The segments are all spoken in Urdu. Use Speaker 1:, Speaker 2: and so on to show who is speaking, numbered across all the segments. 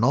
Speaker 1: 9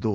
Speaker 1: 2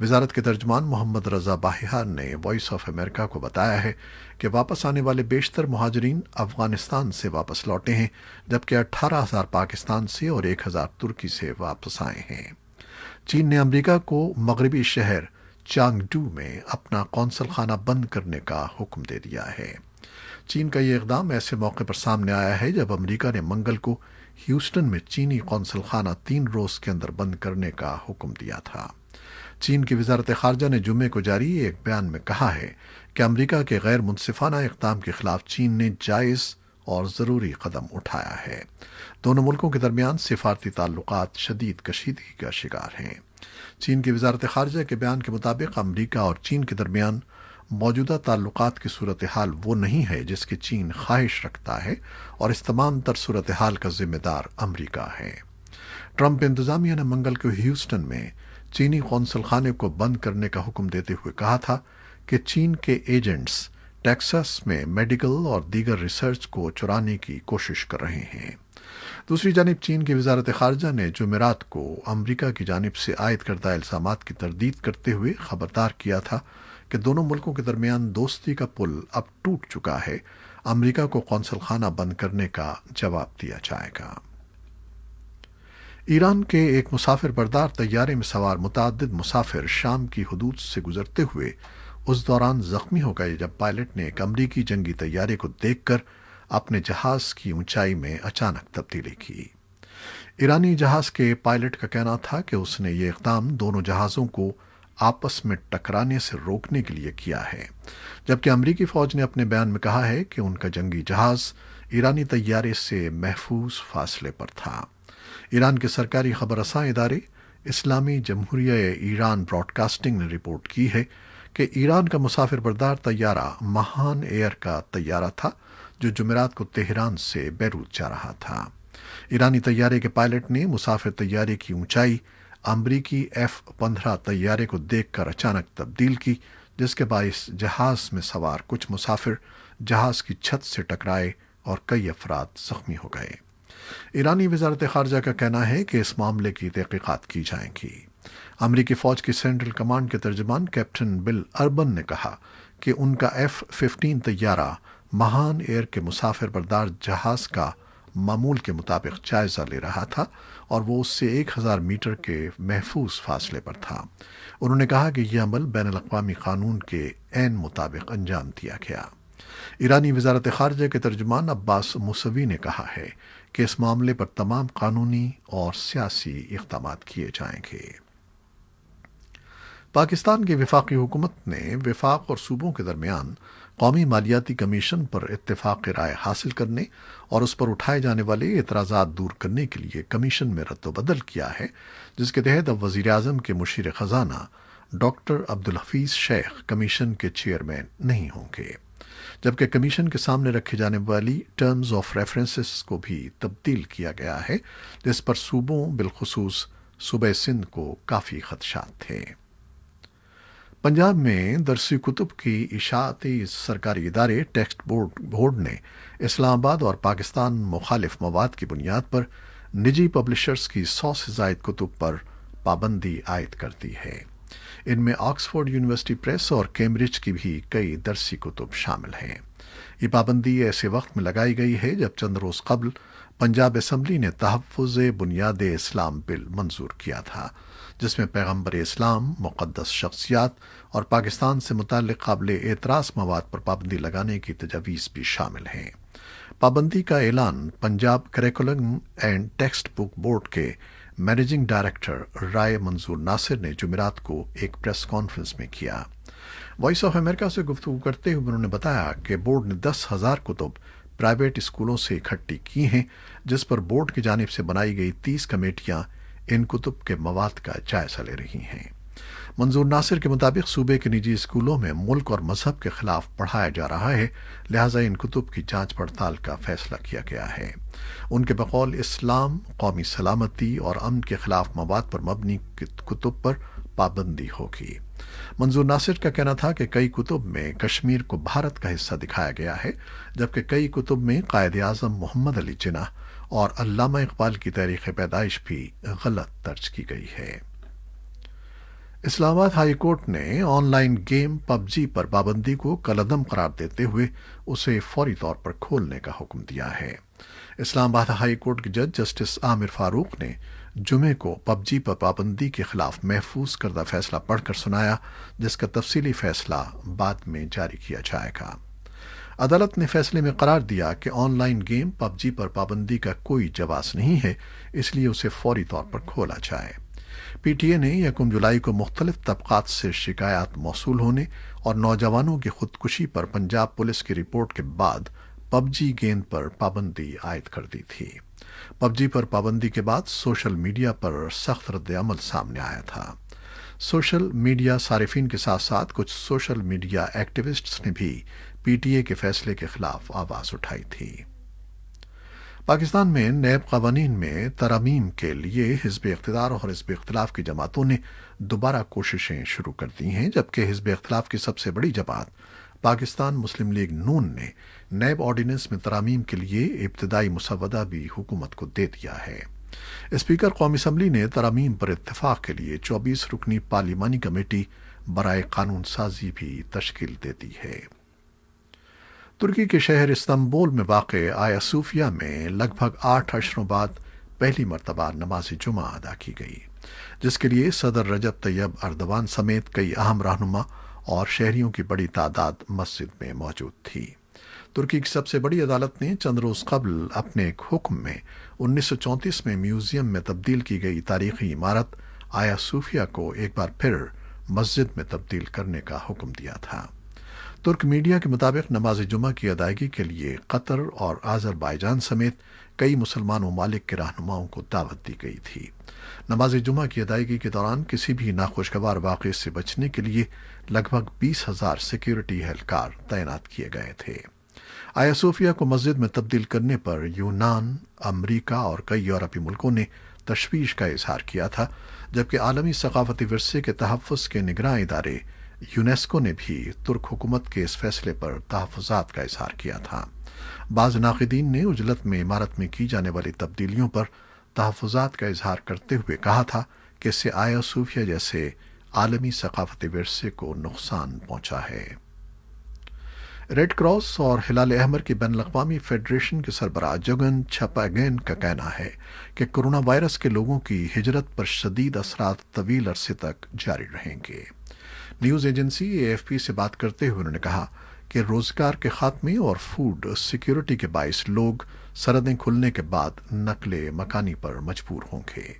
Speaker 1: وزارت کے ترجمان محمد رضا باہیار نے وائس آف امریکہ کو بتایا ہے کہ واپس آنے والے بیشتر مہاجرین افغانستان سے واپس لوٹے ہیں، جبکہ 18,000 پاکستان سے اور 1,000 ترکی سے واپس آئے ہیں۔ چین نے امریکہ کو مغربی شہر چانگڈو میں اپنا قونصل خانہ بند کرنے کا حکم دے دیا ہے۔ چین کا یہ اقدام ایسے موقع پر سامنے آیا ہے جب امریکہ نے منگل کو ہیوسٹن میں چینی قونصل خانہ 3 روز کے اندر بند کرنے کا حکم دیا تھا۔ چین کی وزارت خارجہ نے جمعے کو جاری ایک بیان میں کہا ہے کہ امریکہ کے غیر منصفانہ اقدام کے خلاف چین نے جائز اور ضروری قدم اٹھایا ہے۔ دونوں ملکوں کے درمیان سفارتی تعلقات شدید کشیدگی کا شکار ہیں۔ چین کی وزارت خارجہ کے بیان کے مطابق امریکہ اور چین کے درمیان موجودہ تعلقات کی صورتحال وہ نہیں ہے جس کی چین خواہش رکھتا ہے، اور اس تمام تر صورتحال کا ذمہ دار امریکہ ہے۔ ٹرمپ انتظامیہ نے منگل کو ہیوسٹن میں چینی قونصل خانے کو بند کرنے کا حکم دیتے ہوئے کہا تھا کہ چین کے ایجنٹس ٹیکساس میں میڈیکل اور دیگر ریسرچ کو چرانے کی کوشش کر رہے ہیں۔ دوسری جانب چین کی وزارت خارجہ نے جمعرات کو امریکہ کی جانب سے عائد کردہ الزامات کی تردید کرتے ہوئے خبردار کیا تھا کہ دونوں ملکوں کے درمیان دوستی کا پل اب ٹوٹ چکا ہے، امریکہ کو قونصل خانہ بند کرنے کا جواب دیا جائے گا۔ ایران کے ایک مسافر بردار طیارے میں سوار متعدد مسافر شام کی حدود سے گزرتے ہوئے اس دوران زخمی ہو گئے جب پائلٹ نے ایک امریکی جنگی طیارے کو دیکھ کر اپنے جہاز کی اونچائی میں اچانک تبدیلی کی۔ ایرانی جہاز کے پائلٹ کا کہنا تھا کہ اس نے یہ اقدام دونوں جہازوں کو آپس میں ٹکرانے سے روکنے کے لیے کیا ہے، جبکہ امریکی فوج نے اپنے بیان میں کہا ہے کہ ان کا جنگی جہاز ایرانی طیارے سے محفوظ فاصلے پر تھا۔ ایران کے سرکاری خبر رساں ادارے اسلامی جمہوریہ ایران براڈ کاسٹنگ نے رپورٹ کی ہے کہ ایران کا مسافر بردار طیارہ مہان ایئر کا طیارہ تھا جو جمعرات کو تہران سے بیروت جا رہا تھا۔ ایرانی طیارے کے پائلٹ نے مسافر طیارے کی اونچائی امریکی F-15 طیارے کو دیکھ کر اچانک تبدیل کی، جس کے باعث جہاز میں سوار کچھ مسافر جہاز کی چھت سے ٹکرائے اور کئی افراد زخمی ہو گئے۔ ایرانی وزارت خارجہ کا کہنا ہے کہ اس معاملے کی تحقیقات کی جائیں گی۔ امریکی فوج کی سینٹرل کمانڈ کے ترجمان کیپٹن بل اربن نے کہا کہ ان کا F-15 طیارہ مہان ایئر کے مسافر بردار جہاز کا معمول کے مطابق جائزہ لے رہا تھا اور وہ اس سے 1,000 میٹر کے محفوظ فاصلے پر تھا۔ انہوں نے کہا کہ یہ عمل بین الاقوامی قانون کے عین مطابق انجام دیا گیا۔ ایرانی وزارت خارجہ کے ترجمان عباس موسوی نے کہا ہے کہ اس معاملے پر تمام قانونی اور سیاسی اقدامات کیے جائیں گے۔ پاکستان کی وفاقی حکومت نے وفاق اور صوبوں کے درمیان قومی مالیاتی کمیشن پر اتفاق رائے حاصل کرنے اور اس پر اٹھائے جانے والے اعتراضات دور کرنے کے لیے کمیشن میں رد و بدل کیا ہے، جس کے تحت اب وزیر اعظم کے مشیر خزانہ ڈاکٹر عبدالحفیظ شیخ کمیشن کے چیئرمین نہیں ہوں گے، جبکہ کمیشن کے سامنے رکھی جانے والی ٹرمز آف ریفرنسز کو بھی تبدیل کیا گیا ہے، جس پر صوبوں بالخصوص صوبہ سندھ کو کافی خدشات تھے۔ پنجاب میں درسی کتب کی اشاعتی سرکاری ادارے ٹیکسٹ بورڈ نے اسلام آباد اور پاکستان مخالف مواد کی بنیاد پر نجی پبلشرز کی 100 سے زائد کتب پر پابندی عائد کر دی ہے۔ ان میں آکسفورڈ یونیورسٹی پریس اور کیمبرج کی بھی کئی درسی کتب شامل ہیں۔ یہ پابندی ایسے وقت میں لگائی گئی ہے جب چند روز قبل پنجاب اسمبلی نے تحفظ بنیاد اسلام بل منظور کیا تھا، جس میں پیغمبر اسلام، مقدس شخصیات اور پاکستان سے متعلق قابل اعتراض مواد پر پابندی لگانے کی تجاویز بھی شامل ہیں۔ پابندی کا اعلان Punjab curriculum and text book board کے مینیجنگ ڈائریکٹر رائے منظور ناصر نے جمعرات کو ایک پریس کانفرنس میں کیا۔ وائس آف امریکہ سے گفتگو کرتے ہوئے انہوں نے بتایا کہ بورڈ نے 10,000 کتب پرائیویٹ اسکولوں سے اکٹھی کی ہیں، جس پر بورڈ کی جانب سے بنائی گئی 30 کمیٹیاں ان کتب کے مواد کا جائزہ لے رہی ہیں۔ منظور ناصر کے مطابق صوبے کے نجی اسکولوں میں ملک اور مذہب کے خلاف پڑھایا جا رہا ہے، لہٰذا ان کتب کی جانچ پڑتال کا فیصلہ کیا گیا ہے۔ ان کے بقول اسلام، قومی سلامتی اور امن کے خلاف مواد پر مبنی کتب پر پابندی ہوگی۔ منظور ناصر کا کہنا تھا کہ کئی کتب میں کشمیر کو بھارت کا حصہ دکھایا گیا ہے، جبکہ کئی کتب میں قائد اعظم محمد علی جناح اور علامہ اقبال کی تاریخ پیدائش بھی غلط درج کی گئی ہے۔ اسلام آباد ہائی کورٹ نے آن لائن گیم پبجی پر پابندی کو کالعدم قرار دیتے ہوئے اسے فوری طور پر کھولنے کا حکم دیا ہے۔ اسلام آباد ہائی کورٹ کے جج جسٹس عامر فاروق نے جمعے کو پبجی پر پابندی کے خلاف محفوظ کردہ فیصلہ پڑھ کر سنایا، جس کا تفصیلی فیصلہ بعد میں جاری کیا جائے گا۔ عدالت نے فیصلے میں قرار دیا کہ آن لائن گیم پبجی پر پابندی کا کوئی جواز نہیں ہے، اس لیے اسے فوری طور پر کھولا جائے۔ پی ٹی اے نے 1 جولائی کو مختلف طبقات سے شکایات موصول ہونے اور نوجوانوں کی خودکشی پر پنجاب پولیس کی رپورٹ کے بعد پبجی گیند پر پابندی عائد کر دی تھی۔ پبجی پر پابندی کے بعد سوشل میڈیا پر سخت رد عمل سامنے آیا تھا۔ سوشل میڈیا صارفین کے ساتھ ساتھ کچھ سوشل میڈیا ایکٹیوسٹس نے بھی پی ٹی اے کے فیصلے کے خلاف آواز اٹھائی تھی۔ پاکستان میں نیب قوانین میں ترامیم کے لیے حزب اقتدار اور حزب اختلاف کی جماعتوں نے دوبارہ کوششیں شروع کر دی ہیں، جبکہ حزب اختلاف کی سب سے بڑی جماعت پاکستان مسلم لیگ نون نے نیب آرڈیننس میں ترامیم کے لیے ابتدائی مسودہ بھی حکومت کو دے دیا ہے۔ اسپیکر قومی اسمبلی نے ترامیم پر اتفاق کے لیے 24 رکنی پارلیمانی کمیٹی برائے قانون سازی بھی تشکیل دے دی ہے۔ ترکی کے شہر استنبول میں واقع آیا صوفیہ میں لگ بھگ 8 عشروں بعد پہلی مرتبہ نماز جمعہ ادا کی گئی، جس کے لیے صدر رجب طیب اردوان سمیت کئی اہم رہنما اور شہریوں کی بڑی تعداد مسجد میں موجود تھی۔ ترکی کی سب سے بڑی عدالت نے چند روز قبل اپنے ایک حکم میں 1934 میں میوزیم میں تبدیل کی گئی تاریخی عمارت آیا صوفیہ کو ایک بار پھر مسجد میں تبدیل کرنے کا حکم دیا تھا۔ ترک میڈیا کے مطابق نماز جمعہ کی ادائیگی کے لیے قطر اور آذربائیجان سمیت کئی مسلمان ممالک کے رہنماؤں کو دعوت دی گئی تھی۔ نماز جمعہ کی ادائیگی کے دوران کسی بھی ناخوشگوار واقعے سے بچنے کے لیے لگ بھگ 20,000 سیکیورٹی اہلکار تعینات کیے گئے تھے۔ آیا صوفیہ کو مسجد میں تبدیل کرنے پر یونان، امریکہ اور کئی یورپی ملکوں نے تشویش کا اظہار کیا تھا، جبکہ عالمی ثقافتی ورثے کے تحفظ کے نگراں ادارے یونیسکو نے بھی ترک حکومت کے اس فیصلے پر تحفظات کا اظہار کیا تھا۔ بعض ناقدین نے عجلت میں عمارت میں کی جانے والی تبدیلیوں پر تحفظات کا اظہار کرتے ہوئے کہا تھا کہ اس سے آیا صوفیہ جیسے عالمی ثقافتی ورثے کو نقصان پہنچا ہے۔ ریڈ کراس اور ہلال احمر کی بین الاقوامی فیڈریشن کے سربراہ جگن چھپاگین کا کہنا ہے کہ کورونا وائرس کے لوگوں کی ہجرت پر شدید اثرات طویل عرصے تک جاری رہیں گے۔ News agency A F P سے بات کرتے ہوئے انہوں نے کہا کہ روزگار کے خاتمے اور فوڈ سیکیورٹی کے باعث لوگ سرحدیں کھلنے کے بعد نقل مکانی پر مجبور ہوں گے۔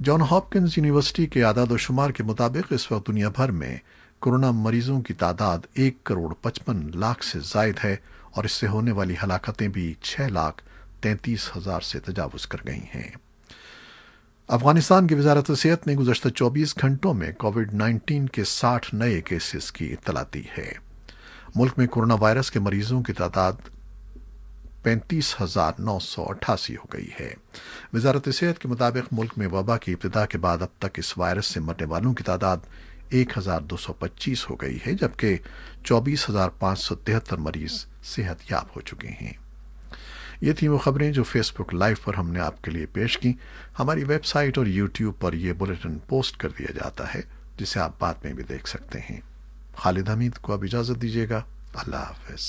Speaker 1: جان ہاپکنز یونیورسٹی کے اعداد و شمار کے مطابق اس وقت دنیا بھر میں کورونا مریضوں کی تعداد 1,55,00,000 سے زائد ہے اور اس سے ہونے والی ہلاکتیں بھی 6,33,000 سے تجاوز کر گئی ہیں۔ افغانستان کی وزارت صحت نے گزشتہ 24 گھنٹوں میں کووڈ 19 کے 60 نئے کیسز کی اطلاع دی ہے۔ ملک میں کورونا وائرس کے مریضوں کی تعداد 35,988 ہو گئی ہے۔ وزارت صحت کے مطابق ملک میں وبا کی ابتدا کے بعد اب تک اس وائرس سے مرنے والوں کی تعداد 1,225 ہو گئی ہے، جبکہ 24,573 مریض صحت یاب ہو چکے ہیں۔ یہ تھیں وہ خبریں جو فیس بک لائیو پر ہم نے آپ کے لیے پیش کی۔ ہماری ویب سائٹ اور یوٹیوب پر یہ بلیٹن پوسٹ کر دیا جاتا ہے، جسے آپ بعد میں بھی دیکھ سکتے ہیں۔ خالد حمید کو اب اجازت دیجیے گا۔ اللہ حافظ۔